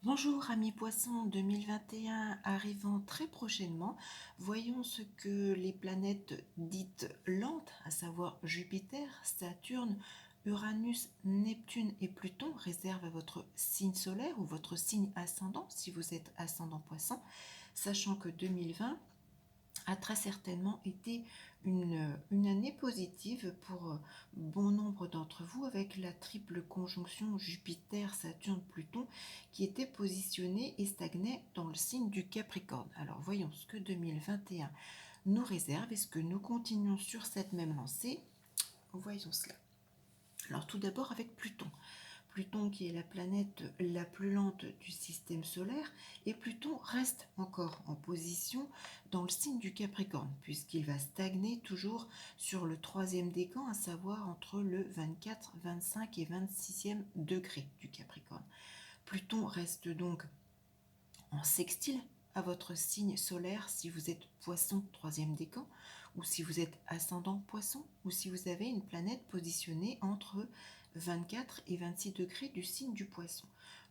Bonjour amis poissons, 2021 arrivant très prochainement, voyons ce que les planètes dites lentes, à savoir Jupiter, Saturne, Uranus, Neptune et Pluton réservent à votre signe solaire ou votre signe ascendant si vous êtes ascendant poisson, sachant que 2020 a très certainement été une année positive pour bon nombre d'entre vous avec la triple conjonction Jupiter-Saturne-Pluton qui était positionnée et stagnait dans le signe du Capricorne. Alors voyons ce que 2021 nous réserve. Est-ce que nous continuons sur cette même lancée? Voyons cela. Alors tout d'abord avec Pluton. Pluton qui est la planète la plus lente du système solaire, et Pluton reste encore en position dans le signe du Capricorne, puisqu'il va stagner toujours sur le troisième décan, à savoir entre le 24, 25 et 26e degré du Capricorne. Pluton reste donc en sextile à votre signe solaire si vous êtes poisson troisième décan, ou si vous êtes ascendant poisson, ou si vous avez une planète positionnée entre 24 et 26 degrés du signe du poisson.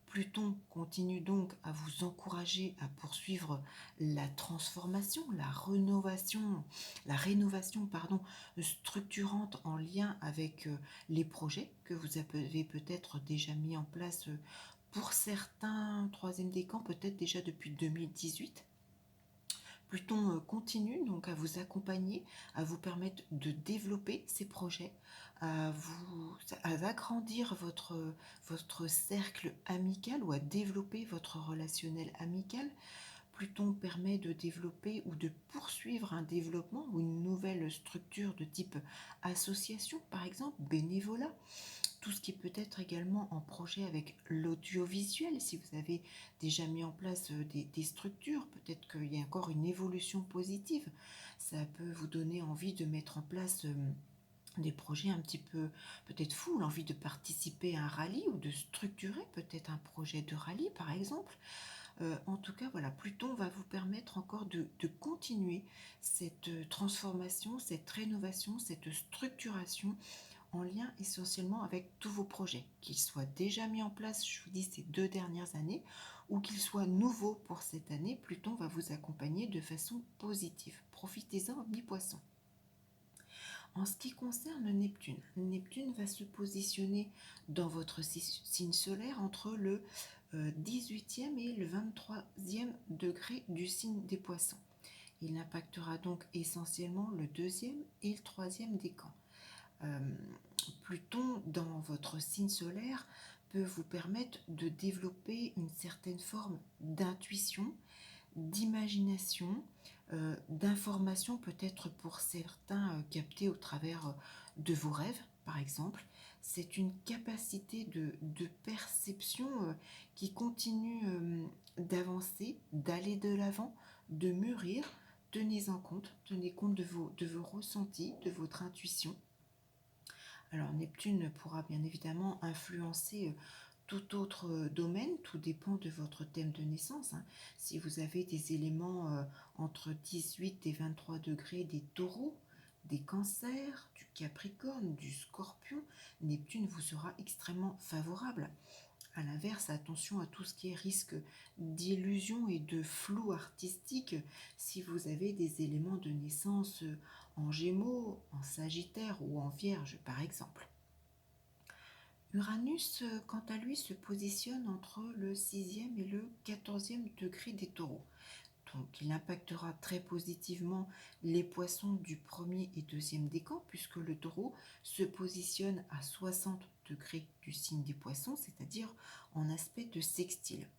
Pluton continue donc à vous encourager à poursuivre la transformation, la rénovation structurante en lien avec les projets que vous avez peut-être déjà mis en place pour certains troisième décan, peut-être déjà depuis 2018. Pluton continue donc à vous accompagner, à vous permettre de développer ces projets, à agrandir votre cercle amical ou à développer votre relationnel amical. Pluton permet de développer ou de poursuivre un développement ou une nouvelle structure de type association, par exemple, bénévolat. Tout ce qui peut être également en projet avec l'audiovisuel, si vous avez déjà mis en place des structures, peut-être qu'il y a encore une évolution positive. Ça peut vous donner envie de mettre en place des projets un petit peu peut-être fous, l'envie de participer à un rallye ou de structurer peut-être un projet de rallye par exemple. En tout cas, voilà, Pluton va vous permettre encore de continuer cette transformation, cette rénovation, cette structuration en lien essentiellement avec tous vos projets, qu'ils soient déjà mis en place, je vous dis, ces 2 dernières années, ou qu'ils soient nouveaux pour cette année. Pluton va vous accompagner de façon positive. Profitez-en, mi-poisson. En ce qui concerne Neptune, Neptune va se positionner dans votre signe solaire entre le 18e et le 23e degré du signe des poissons. Il impactera donc essentiellement le deuxième et le troisième décan. Euh, Pluton dans votre signe solaire peut vous permettre de développer une certaine forme d'intuition, d'imagination, d'information peut-être pour certains captée au travers de vos rêves par exemple. C'est une capacité de perception qui continue d'avancer, d'aller de l'avant, de mûrir. Tenez compte de vos ressentis, de votre intuition. Alors Neptune pourra bien évidemment influencer tout autre domaine, tout dépend de votre thème de naissance. Si vous avez des éléments entre 18 et 23 degrés des taureaux, des cancers, du capricorne, du scorpion, Neptune vous sera extrêmement favorable. À l'inverse, attention à tout ce qui est risque d'illusion et de flou artistique si vous avez des éléments de naissance en Gémeaux, en Sagittaire ou en Vierge par exemple. Uranus, quant à lui, se positionne entre le 6e et le 14e degré des taureaux. Donc il impactera très positivement les poissons du premier et deuxième décan, puisque le taureau se positionne à 60 degrés du signe des poissons, c'est-à-dire en aspect de sextile.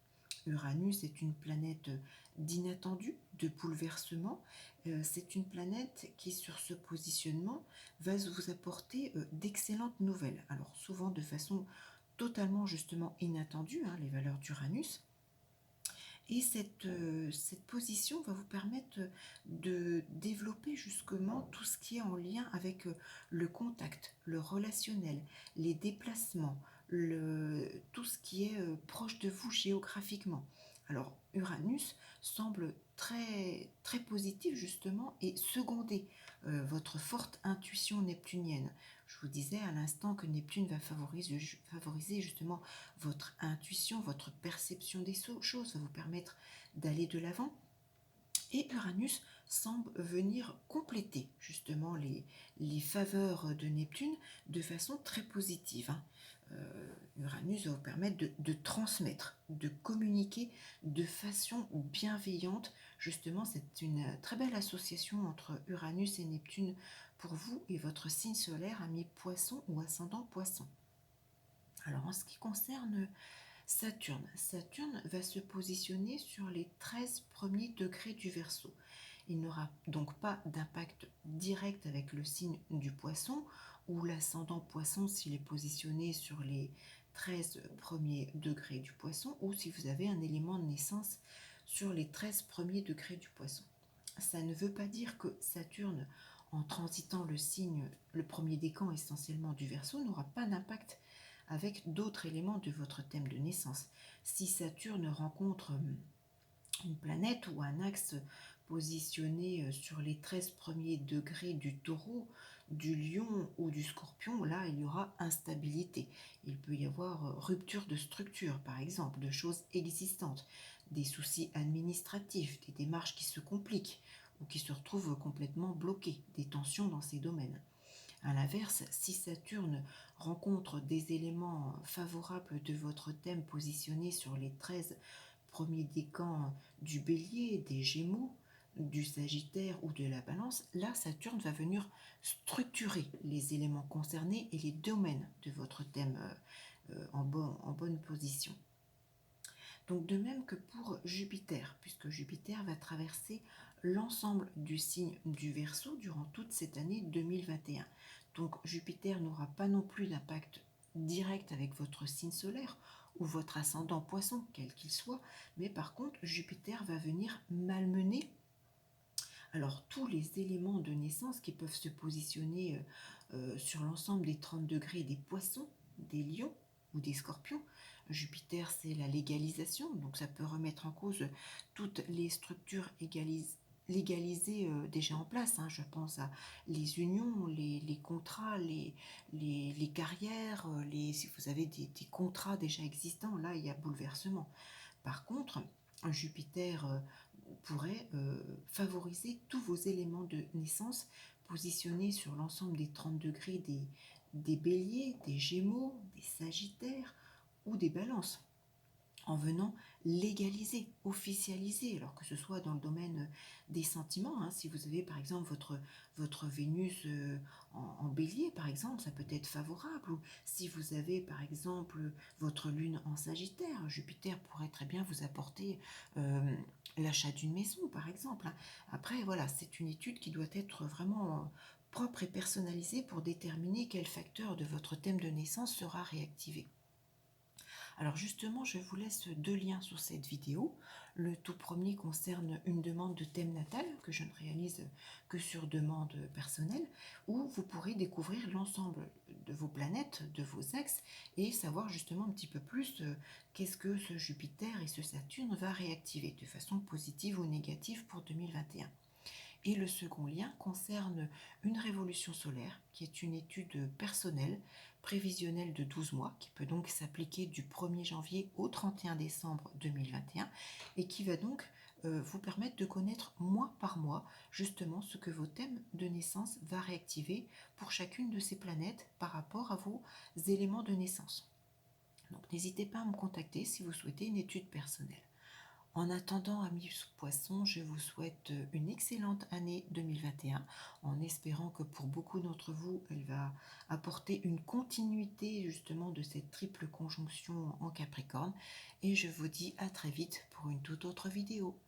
Uranus est une planète d'inattendu, de bouleversement. C'est une planète qui, sur ce positionnement, va vous apporter d'excellentes nouvelles. Alors souvent de façon totalement justement inattendue, les valeurs d'Uranus. Et cette position va vous permettre de développer justement tout ce qui est en lien avec le contact, le relationnel, les déplacements, tout ce qui est proche de vous géographiquement. Alors Uranus semble très positif justement et seconder votre forte intuition neptunienne. Je vous disais à l'instant que Neptune va favoriser justement votre intuition, votre perception des choses, va vous permettre d'aller de l'avant. Et Uranus semble venir compléter justement les faveurs de Neptune de façon très positive. Uranus va vous permettre de transmettre, de communiquer de façon bienveillante. Justement, c'est une très belle association entre Uranus et Neptune pour vous et votre signe solaire, ami Poisson ou ascendant Poisson. Alors en ce qui concerne Saturne va se positionner sur les 13 premiers degrés du Verseau. Il n'aura donc pas d'impact direct avec le signe du Poisson ou l'ascendant Poisson s'il est positionné sur les 13 premiers degrés du Poisson ou si vous avez un élément de naissance sur les 13 premiers degrés du Poisson. Ça ne veut pas dire que Saturne, en transitant le premier décan essentiellement du Verseau, n'aura pas d'impact avec d'autres éléments de votre thème de naissance. Si Saturne rencontre une planète ou un axe positionné sur les 13 premiers degrés du Taureau, du Lion ou du Scorpion, là il y aura instabilité. Il peut y avoir rupture de structure, par exemple, de choses existantes, des soucis administratifs, des démarches qui se compliquent ou qui se retrouvent complètement bloquées, des tensions dans ces domaines. A l'inverse, si Saturne rencontre des éléments favorables de votre thème positionnés sur les 13 premiers décans du Bélier, des Gémeaux, du Sagittaire ou de la Balance, là Saturne va venir structurer les éléments concernés et les domaines de votre thème en bonne position. Donc de même que pour Jupiter, puisque Jupiter va traverser l'ensemble du signe du Verseau durant toute cette année 2021. Donc Jupiter n'aura pas non plus d'impact direct avec votre signe solaire ou votre ascendant Poisson, quel qu'il soit, mais par contre Jupiter va venir malmener alors tous les éléments de naissance qui peuvent se positionner sur l'ensemble des 30 degrés des Poissons, des Lions ou des Scorpions. Jupiter, c'est la légalisation, donc ça peut remettre en cause toutes les structures légalisées déjà en place. Je pense à les unions, les contrats, les carrières, si vous avez des contrats déjà existants, là il y a bouleversement. Par contre, Jupiter pourrait favoriser tous vos éléments de naissance positionnés sur l'ensemble des 30 degrés des béliers, des gémeaux, des sagittaires ou des balances, en venant légaliser, officialiser, alors que ce soit dans le domaine des sentiments, si vous avez par exemple votre Vénus en bélier, par exemple, ça peut être favorable, ou si vous avez par exemple votre lune en sagittaire, Jupiter pourrait très bien vous apporter l'achat d'une maison, par exemple. Après, voilà, c'est une étude qui doit être vraiment propre et personnalisée pour déterminer quel facteur de votre thème de naissance sera réactivé. Alors justement, je vous laisse deux liens sur cette vidéo. Le tout premier concerne une demande de thème natal que je ne réalise que sur demande personnelle, où vous pourrez découvrir l'ensemble de vos planètes, de vos axes, et savoir justement un petit peu plus qu'est-ce que ce Jupiter et ce Saturne va réactiver de façon positive ou négative pour 2021. Et le second lien concerne une révolution solaire, qui est une étude personnelle, prévisionnelle de 12 mois, qui peut donc s'appliquer du 1er janvier au 31 décembre 2021, et qui va donc vous permettre de connaître mois par mois justement ce que vos thèmes de naissance va réactiver pour chacune de ces planètes par rapport à vos éléments de naissance. Donc n'hésitez pas à me contacter si vous souhaitez une étude personnelle. En attendant, amis poissons, je vous souhaite une excellente année 2021, en espérant que pour beaucoup d'entre vous, elle va apporter une continuité justement de cette triple conjonction en Capricorne. Et je vous dis à très vite pour une toute autre vidéo.